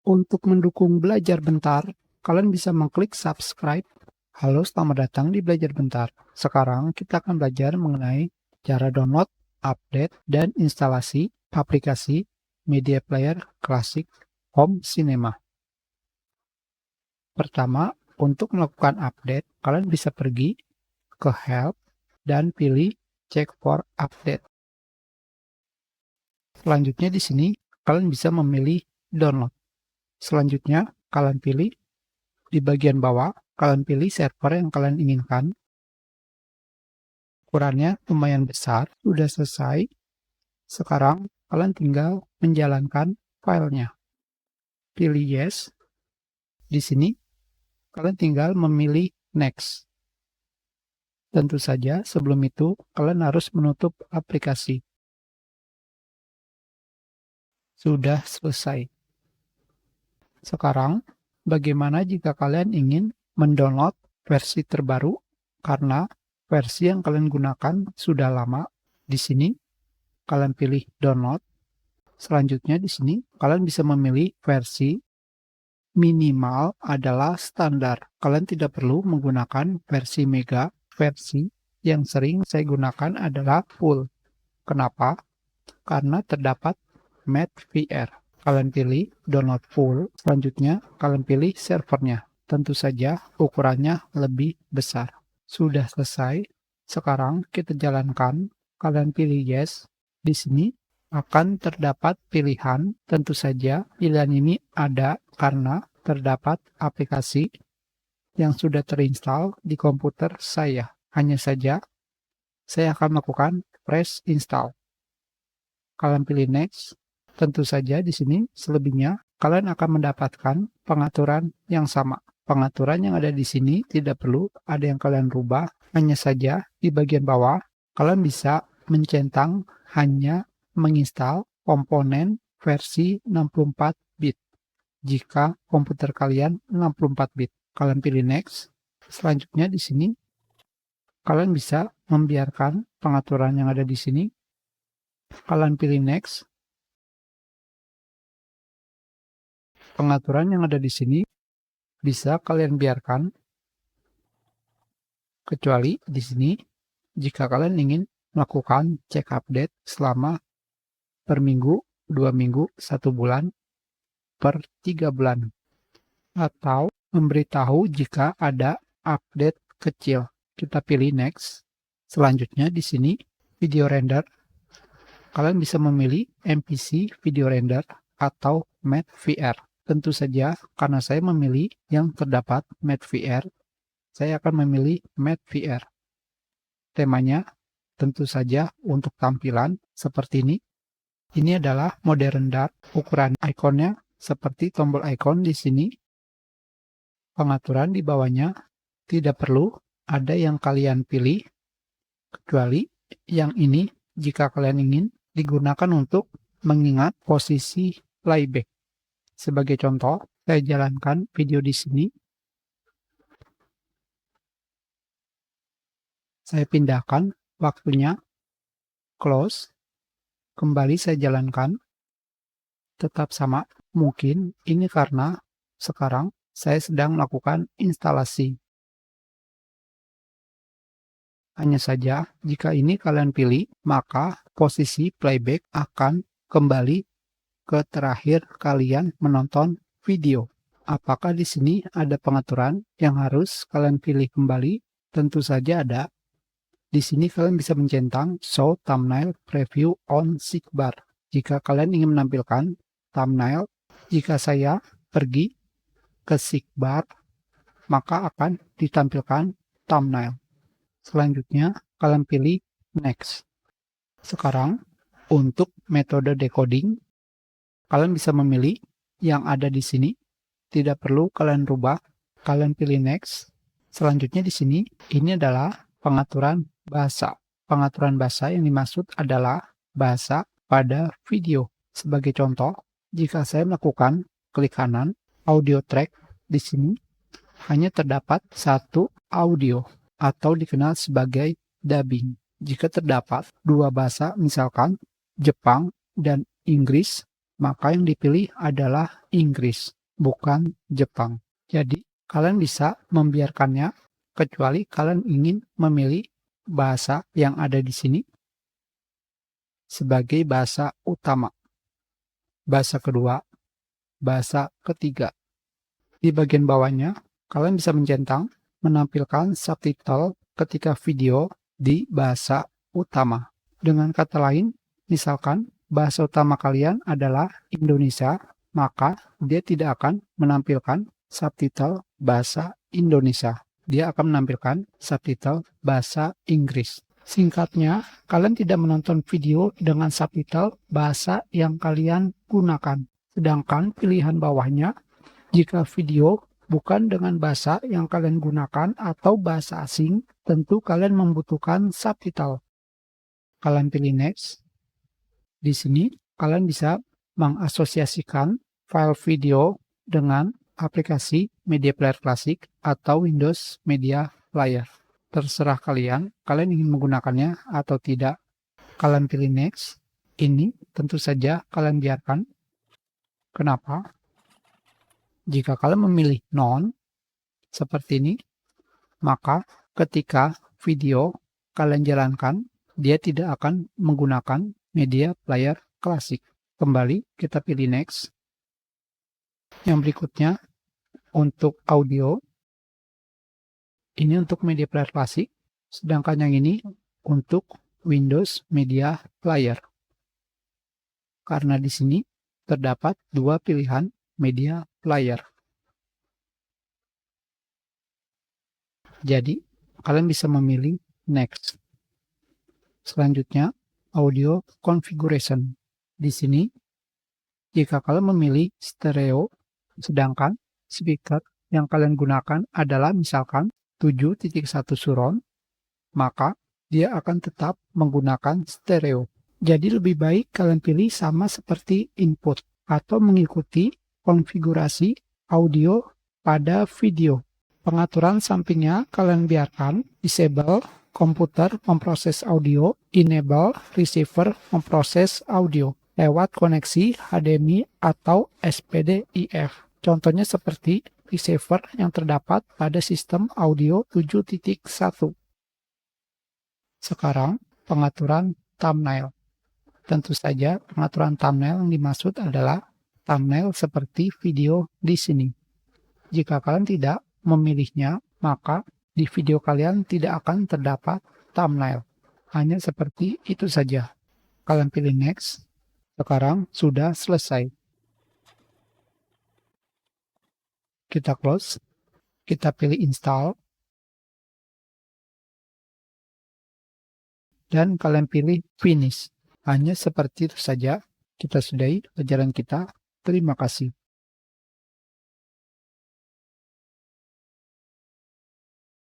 Untuk mendukung Belajar Bentar, kalian bisa mengklik subscribe. Halo, selamat datang di Belajar Bentar. Sekarang kita akan belajar mengenai cara download, update, dan instalasi aplikasi Media Player Classic Home Cinema. Pertama, untuk melakukan update, kalian bisa pergi ke Help dan pilih Check for Update. Selanjutnya di sini, kalian bisa memilih Download. Selanjutnya, kalian pilih di bagian bawah, kalian pilih server yang kalian inginkan. Ukurannya lumayan besar, sudah selesai. Sekarang, kalian tinggal menjalankan filenya. Pilih Yes. Di sini, kalian tinggal memilih Next. Tentu saja, sebelum itu, kalian harus menutup aplikasi. Sudah selesai. Sekarang, bagaimana jika kalian ingin mendownload versi terbaru karena versi yang kalian gunakan sudah lama? Di sini, kalian pilih download. Selanjutnya di sini, kalian bisa memilih versi minimal adalah standar. Kalian tidak perlu menggunakan versi mega. Versi yang sering saya gunakan adalah full. Kenapa? Karena terdapat MadVR. Kalian pilih download full, selanjutnya kalian pilih servernya. Tentu saja ukurannya lebih besar. Sudah selesai. Sekarang kita jalankan. Kalian pilih yes. Di sini akan terdapat pilihan. Tentu saja pilihan ini ada karena terdapat aplikasi yang sudah terinstall di komputer saya. Hanya saja saya akan melakukan press install. Kalian pilih next. Tentu saja di sini selebihnya kalian akan mendapatkan pengaturan yang sama. Pengaturan yang ada di sini tidak perlu ada yang kalian rubah. Hanya saja di bagian bawah kalian bisa mencentang hanya menginstal komponen versi 64 bit. Jika komputer kalian 64 bit, kalian pilih next. Selanjutnya di sini kalian bisa membiarkan pengaturan yang ada di sini. Kalian pilih next. Pengaturan yang ada di sini bisa kalian biarkan, kecuali di sini jika kalian ingin melakukan cek update selama per minggu, 2 minggu, 1 bulan, per 3 bulan, atau memberitahu jika ada update kecil. Kita pilih next. Selanjutnya di sini video render. Kalian bisa memilih MPC video render atau MadVR. Tentu saja karena saya memilih yang terdapat MadVR, saya akan memilih MadVR. Temanya tentu saja untuk tampilan seperti ini. Ini adalah mode render. Ukuran ikonnya seperti tombol ikon di sini. Pengaturan di bawahnya tidak perlu ada yang kalian pilih, kecuali yang ini jika kalian ingin digunakan untuk mengingat posisi playback. Sebagai contoh, saya jalankan video di sini. Saya pindahkan waktunya, close, kembali saya jalankan, tetap sama. Mungkin ini karena sekarang saya sedang melakukan instalasi. Hanya saja, jika ini kalian pilih, maka posisi playback akan kembali ke terakhir kalian menonton video. Apakah di sini ada pengaturan yang harus kalian pilih kembali? Tentu saja ada. Di sini kalian bisa mencentang show thumbnail preview on sidebar. Jika kalian ingin menampilkan thumbnail, jika saya pergi ke sidebar, maka akan ditampilkan thumbnail. Selanjutnya, kalian pilih next. Sekarang, untuk metode decoding, kalian bisa memilih yang ada di sini. Tidak perlu kalian rubah. Kalian pilih next. Selanjutnya di sini, ini adalah pengaturan bahasa. Pengaturan bahasa yang dimaksud adalah bahasa pada video. Sebagai contoh, jika saya melakukan klik kanan, audio track di sini hanya terdapat satu audio atau dikenal sebagai dubbing. Jika terdapat dua bahasa, misalkan Jepang dan Inggris, maka yang dipilih adalah Inggris, bukan Jepang. Jadi, kalian bisa membiarkannya kecuali kalian ingin memilih bahasa yang ada di sini sebagai bahasa utama, bahasa kedua, bahasa ketiga. Di bagian bawahnya, kalian bisa mencentang menampilkan subtitle ketika video di bahasa utama. Dengan kata lain, misalkan bahasa utama kalian adalah Indonesia, maka dia tidak akan menampilkan subtitle bahasa Indonesia. Dia akan menampilkan subtitle bahasa Inggris. Singkatnya, kalian tidak menonton video dengan subtitle bahasa yang kalian gunakan. Sedangkan pilihan bawahnya, jika video bukan dengan bahasa yang kalian gunakan atau bahasa asing, tentu kalian membutuhkan subtitle. Kalian pilih next. Di sini, kalian bisa mengasosiasikan file video dengan aplikasi Media Player Classic atau Windows Media Player. Terserah kalian ingin menggunakannya atau tidak. Kalian pilih next. Ini tentu saja kalian biarkan. Kenapa? Jika kalian memilih none, seperti ini, maka ketika video kalian jalankan, dia tidak akan menggunakan Media Player Classic. Kembali, kita pilih next. Yang berikutnya, untuk audio, ini untuk Media Player Classic, sedangkan yang ini untuk Windows Media Player. Karena di sini terdapat dua pilihan media player. Jadi, kalian bisa memilih next. Selanjutnya, audio configuration. Di sini, jika kalian memilih stereo, sedangkan speaker yang kalian gunakan adalah misalkan 7.1 surround, maka dia akan tetap menggunakan stereo. Jadi lebih baik kalian pilih sama seperti input atau mengikuti konfigurasi audio pada video. Pengaturan sampingnya kalian biarkan disable komputer memproses audio, enable receiver memproses audio lewat koneksi HDMI atau SPDIF. Contohnya seperti receiver yang terdapat pada sistem audio 7.1. Sekarang pengaturan thumbnail. Tentu saja pengaturan thumbnail yang dimaksud adalah thumbnail seperti video di sini. Jika kalian tidak memilihnya, maka di video kalian tidak akan terdapat thumbnail. Hanya seperti itu saja. Kalian pilih next. Sekarang sudah selesai. Kita close. Kita pilih install. Dan kalian pilih finish. Hanya seperti itu saja. Kita sudahi pelajaran kita. Terima kasih.